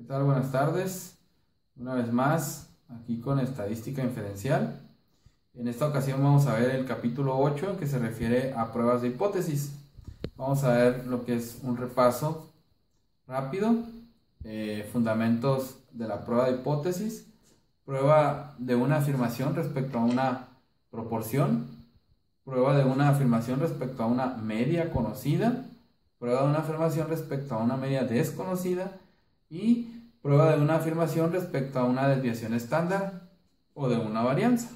¿Qué tal? Buenas tardes. Una vez más, aquí con estadística inferencial. En esta ocasión vamos a ver el capítulo 8 que se refiere a pruebas de hipótesis. Vamos a ver lo que es un repaso rápido, fundamentos de la prueba de hipótesis, prueba de una afirmación respecto a una proporción, prueba de una afirmación respecto a una media conocida, prueba de una afirmación respecto a una media desconocida y prueba de una afirmación respecto a una desviación estándar o de una varianza.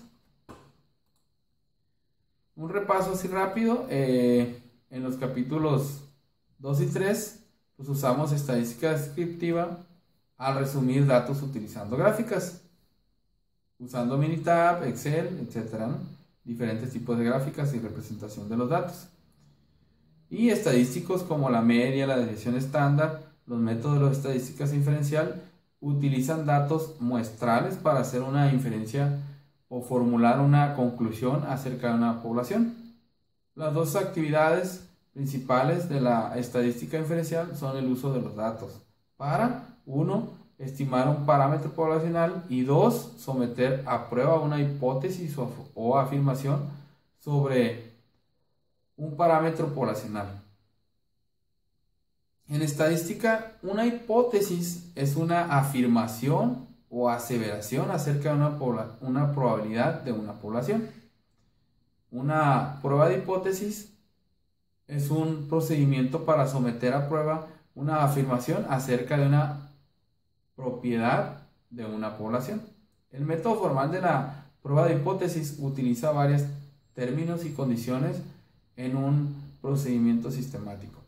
Un repaso así rápido, en los capítulos 2 y 3 pues usamos estadística descriptiva al resumir datos utilizando gráficas, usando Minitab, Excel, etc. Diferentes tipos de gráficas y representación de los datos. Y estadísticos como la media, la desviación estándar. Los métodos de la estadística inferencial utilizan datos muestrales para hacer una inferencia o formular una conclusión acerca de una población. Las dos actividades principales de la estadística inferencial son el uso de los datos para, 1, estimar un parámetro poblacional y 2, someter a prueba una hipótesis o afirmación sobre un parámetro poblacional. En estadística, una hipótesis es una afirmación o aseveración acerca de una probabilidad de una población. Una prueba de hipótesis es un procedimiento para someter a prueba una afirmación acerca de una propiedad de una población. El método formal de la prueba de hipótesis utiliza varios términos y condiciones en un procedimiento sistemático.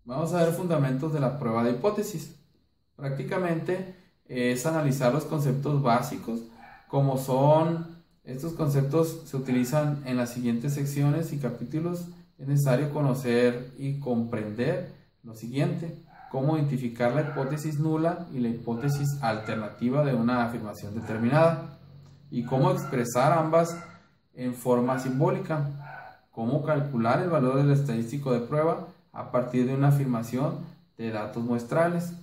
Vamos a ver fundamentos de la prueba de hipótesis. Prácticamente es analizar los conceptos básicos, como son estos conceptos se utilizan en las siguientes secciones y capítulos. Es necesario conocer y comprender lo siguiente: cómo identificar la hipótesis nula y la hipótesis alternativa de una afirmación determinada, y cómo expresar ambas en forma simbólica, cómo calcular el valor del estadístico de prueba a partir de una afirmación de datos muestrales,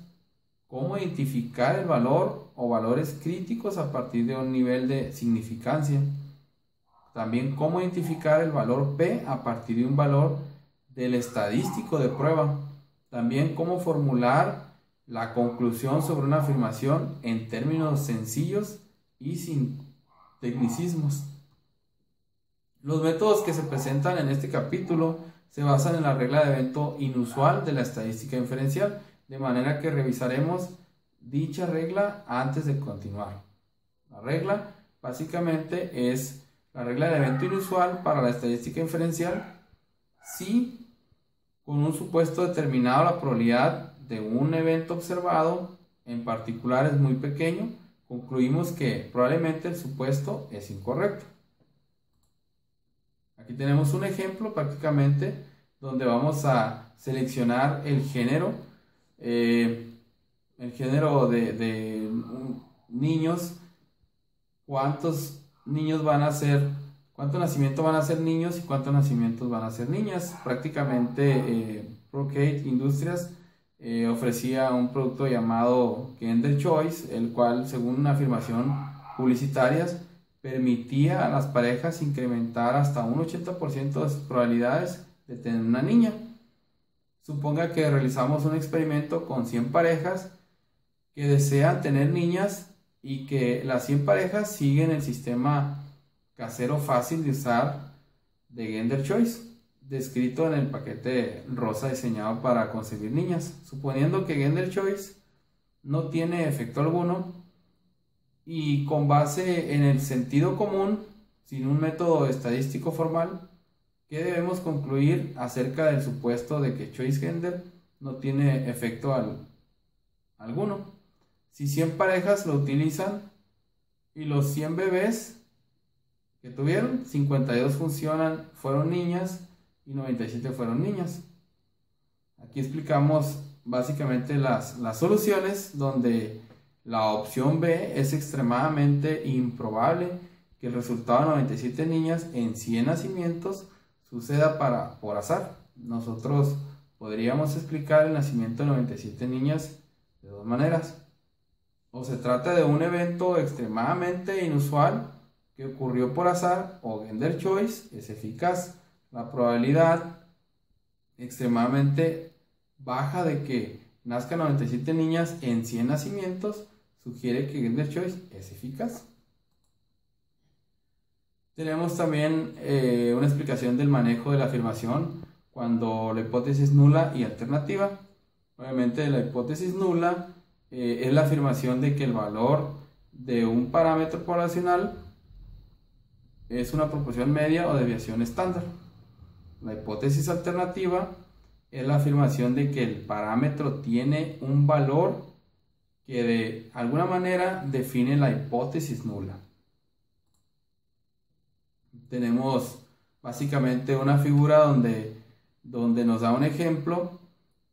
cómo identificar el valor o valores críticos a partir de un nivel de significancia, también cómo identificar el valor P a partir de un valor del estadístico de prueba, también cómo formular la conclusión sobre una afirmación en términos sencillos y sin tecnicismos. Los métodos que se presentan en este capítulo se basan en la regla de evento inusual de la estadística inferencial, de manera que revisaremos dicha regla antes de continuar. La regla básicamente es la regla de evento inusual para la estadística inferencial si con un supuesto determinado la probabilidad de un evento observado en particular es muy pequeño, concluimos que probablemente el supuesto es incorrecto. Aquí tenemos un ejemplo prácticamente donde vamos a seleccionar el género de niños, cuántos nacimientos van a ser niños y cuántos nacimientos van a ser niñas. Prácticamente Procreate Industrias ofrecía un producto llamado Gender Choice, el cual, según una afirmación publicitaria, permitía a las parejas incrementar hasta un 80% de sus probabilidades de tener una niña. Suponga que realizamos un experimento con 100 parejas que desean tener niñas y que las 100 parejas siguen el sistema casero fácil de usar de Gender Choice, descrito en el paquete rosa diseñado para concebir niñas. Suponiendo que Gender Choice no tiene efecto alguno, y con base en el sentido común, sin un método estadístico formal, ¿qué debemos concluir acerca del supuesto de que Choice Gender no tiene efecto alguno? Si 100 parejas lo utilizan y los 100 bebés que tuvieron, 52 fueron niñas y 97 fueron niñas. Aquí explicamos básicamente las soluciones, donde la opción B es extremadamente improbable que el resultado de 97 niñas en 100 nacimientos suceda por azar. Nosotros podríamos explicar el nacimiento de 97 niñas de dos maneras. O se trata de un evento extremadamente inusual que ocurrió por azar, o Gender Choice es eficaz. La probabilidad extremadamente baja de que nazcan 97 niñas en 100 nacimientos sugiere que Gender Choice es eficaz. Tenemos también una explicación del manejo de la afirmación cuando la hipótesis es nula y alternativa. Obviamente la hipótesis nula es la afirmación de que el valor de un parámetro poblacional es una proporción media o desviación estándar. La hipótesis alternativa es la afirmación de que el parámetro tiene un valor que de alguna manera define la hipótesis nula. Tenemos básicamente una figura donde nos da un ejemplo,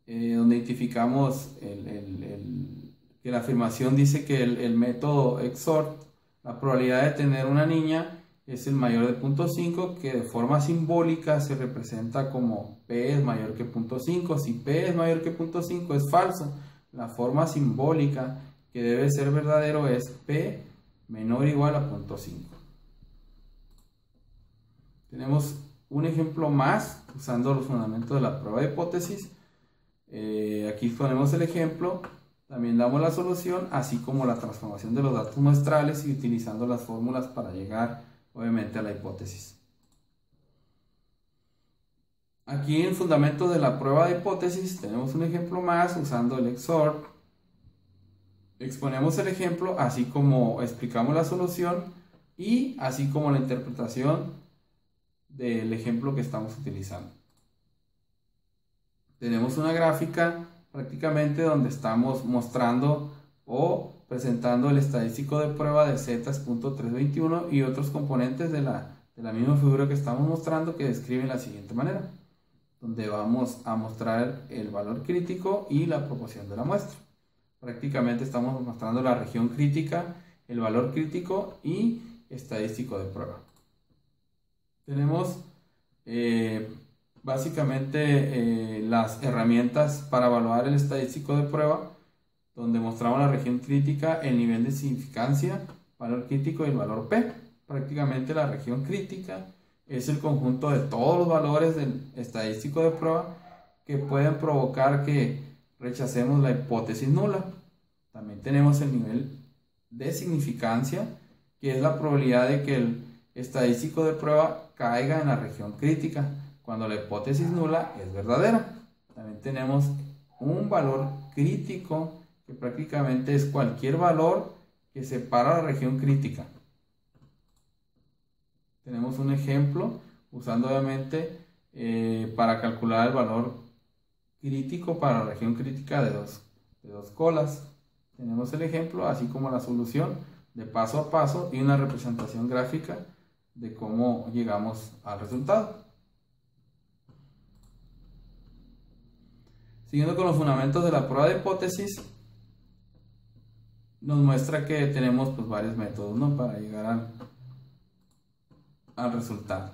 donde identificamos que la afirmación dice que el método XOR, la probabilidad de tener una niña es el mayor de 0.5, que de forma simbólica se representa como P es mayor que 0.5. Si P es mayor que 0.5 es falso. La forma simbólica que debe ser verdadero es P menor o igual a 0.5. Tenemos un ejemplo más usando los fundamentos de la prueba de hipótesis. Aquí ponemos el ejemplo, también damos la solución, así como la transformación de los datos muestrales y utilizando las fórmulas para llegar obviamente a la hipótesis. Aquí en fundamentos de la prueba de hipótesis tenemos un ejemplo más usando el XOR. Exponemos el ejemplo así como explicamos la solución y así como la interpretación del ejemplo que estamos utilizando. Tenemos una gráfica prácticamente donde estamos mostrando o presentando el estadístico de prueba de Z.321 y otros componentes de la misma figura que estamos mostrando, que describen de la siguiente manera, donde vamos a mostrar el valor crítico y la proporción de la muestra. Prácticamente estamos mostrando la región crítica, el valor crítico y estadístico de prueba. Tenemos básicamente las herramientas para evaluar el estadístico de prueba, donde mostramos la región crítica, el nivel de significancia, valor crítico y el valor P. Prácticamente la región crítica es el conjunto de todos los valores del estadístico de prueba que pueden provocar que rechacemos la hipótesis nula. También tenemos el nivel de significancia, que es la probabilidad de que el estadístico de prueba caiga en la región crítica cuando la hipótesis nula es verdadera. También tenemos un valor crítico, que prácticamente es cualquier valor que separa la región crítica. Tenemos un ejemplo usando obviamente para calcular el valor crítico para la región crítica de dos colas. Tenemos el ejemplo así como la solución de paso a paso y una representación gráfica de cómo llegamos al resultado. Siguiendo con los fundamentos de la prueba de hipótesis, nos muestra que tenemos pues varios métodos, ¿no?, para llegar al resultado.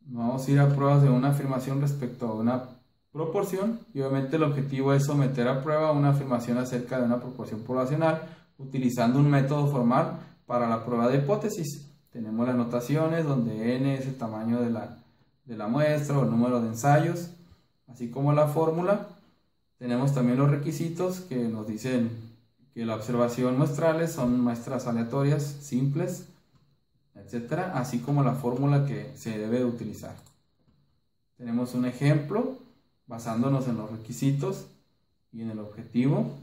Vamos a ir a pruebas de una afirmación respecto a una proporción y obviamente el objetivo es someter a prueba una afirmación acerca de una proporción poblacional utilizando un método formal para la prueba de hipótesis. Tenemos las notaciones donde n es el tamaño de la muestra o el número de ensayos, así como la fórmula. Tenemos también los requisitos que nos dicen que la observación muestrales son muestras aleatorias, simples, etcétera, así como la fórmula que se debe de utilizar. Tenemos un ejemplo basándonos en los requisitos y en el objetivo.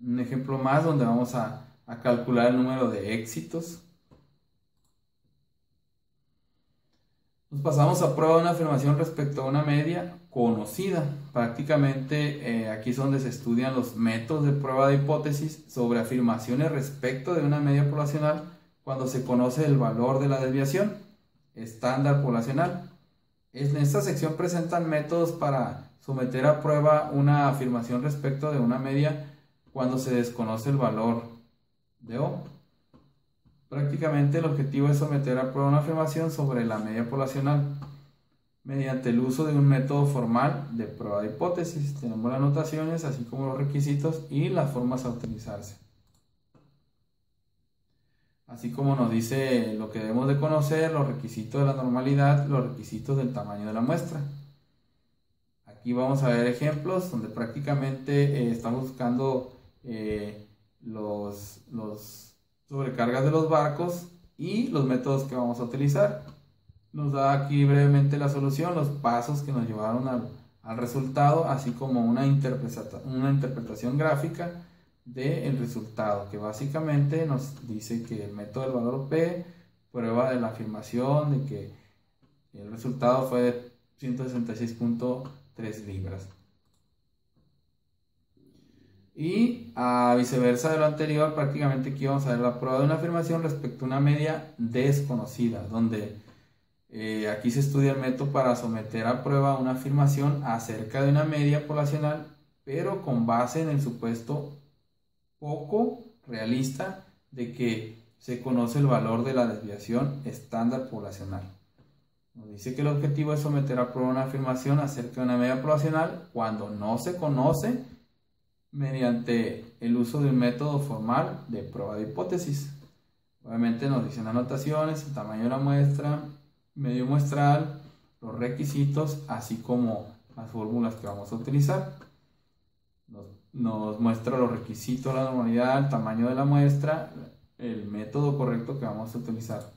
Un ejemplo más donde vamos a calcular el número de éxitos. Nos pasamos a prueba de una afirmación respecto a una media conocida. Prácticamente aquí es donde se estudian los métodos de prueba de hipótesis sobre afirmaciones respecto de una media poblacional cuando se conoce el valor de la desviación estándar poblacional. En esta sección presentan métodos para someter a prueba una afirmación respecto de una media cuando se desconoce el valor de O. Prácticamente el objetivo es someter a prueba una afirmación sobre la media poblacional mediante el uso de un método formal de prueba de hipótesis. Tenemos las notaciones, así como los requisitos y las formas a utilizarse. Así como nos dice lo que debemos de conocer, los requisitos de la normalidad, los requisitos del tamaño de la muestra. Aquí vamos a ver ejemplos donde prácticamente estamos buscando los sobrecargas de los barcos y los métodos que vamos a utilizar. Nos da aquí brevemente la solución, los pasos que nos llevaron al resultado, así como una interpretación gráfica del resultado, que básicamente nos dice que el método del valor P prueba de la afirmación de que el resultado fue de 166.3 libras. Y a viceversa de lo anterior, prácticamente aquí vamos a ver la prueba de una afirmación respecto a una media desconocida, donde aquí se estudia el método para someter a prueba una afirmación acerca de una media poblacional, pero con base en el supuesto poco realista de que se conoce el valor de la desviación estándar poblacional. Nos dice que el objetivo es someter a prueba una afirmación acerca de una media poblacional cuando no se conoce mediante el uso de un método formal de prueba de hipótesis. Obviamente nos dicen anotaciones, el tamaño de la muestra, medio muestral, los requisitos, así como las fórmulas que vamos a utilizar. Nos muestra los requisitos, la normalidad, el tamaño de la muestra, el método correcto que vamos a utilizar.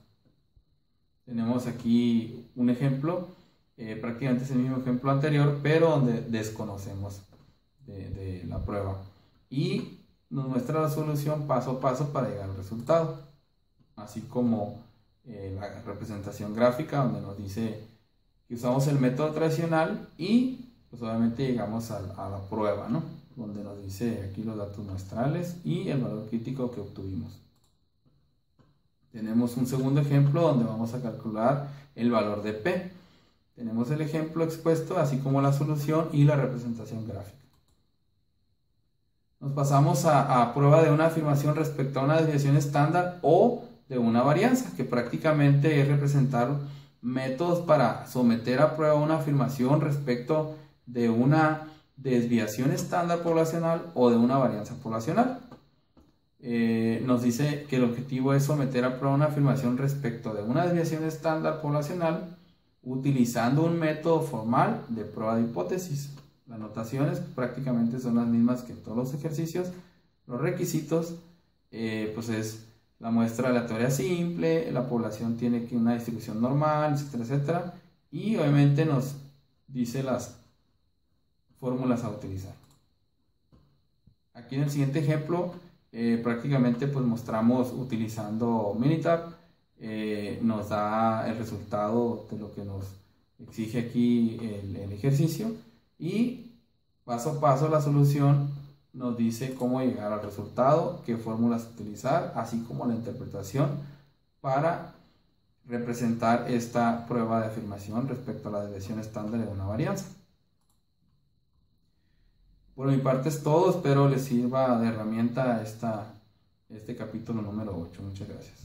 Tenemos aquí un ejemplo, prácticamente es el mismo ejemplo anterior, pero donde desconocemos de la prueba. Y nos muestra la solución paso a paso para llegar al resultado, así como la representación gráfica, donde nos dice que usamos el método tradicional y pues obviamente llegamos a la prueba, ¿no? Donde nos dice aquí los datos muestrales y el valor crítico que obtuvimos. Tenemos un segundo ejemplo donde vamos a calcular el valor de P. Tenemos el ejemplo expuesto, así como la solución y la representación gráfica. Nos pasamos a prueba de una afirmación respecto a una desviación estándar o de una varianza, que prácticamente es representar métodos para someter a prueba una afirmación respecto de una desviación estándar poblacional o de una varianza poblacional. Nos dice que el objetivo es someter a prueba una afirmación respecto de una desviación estándar poblacional utilizando un método formal de prueba de hipótesis. Las notaciones prácticamente son las mismas que en todos los ejercicios. Los requisitos pues es la muestra aleatoria simple, la población tiene que una distribución normal, etcétera, etcétera. Y obviamente nos dice las fórmulas a utilizar. Aquí en el siguiente ejemplo prácticamente pues mostramos utilizando Minitab, nos da el resultado de lo que nos exige aquí el ejercicio y paso a paso la solución nos dice cómo llegar al resultado, qué fórmulas utilizar, así como la interpretación para representar esta prueba de afirmación respecto a la desviación estándar de una varianza. Por mi parte es todo, espero les sirva de herramienta este capítulo número 8. Muchas gracias.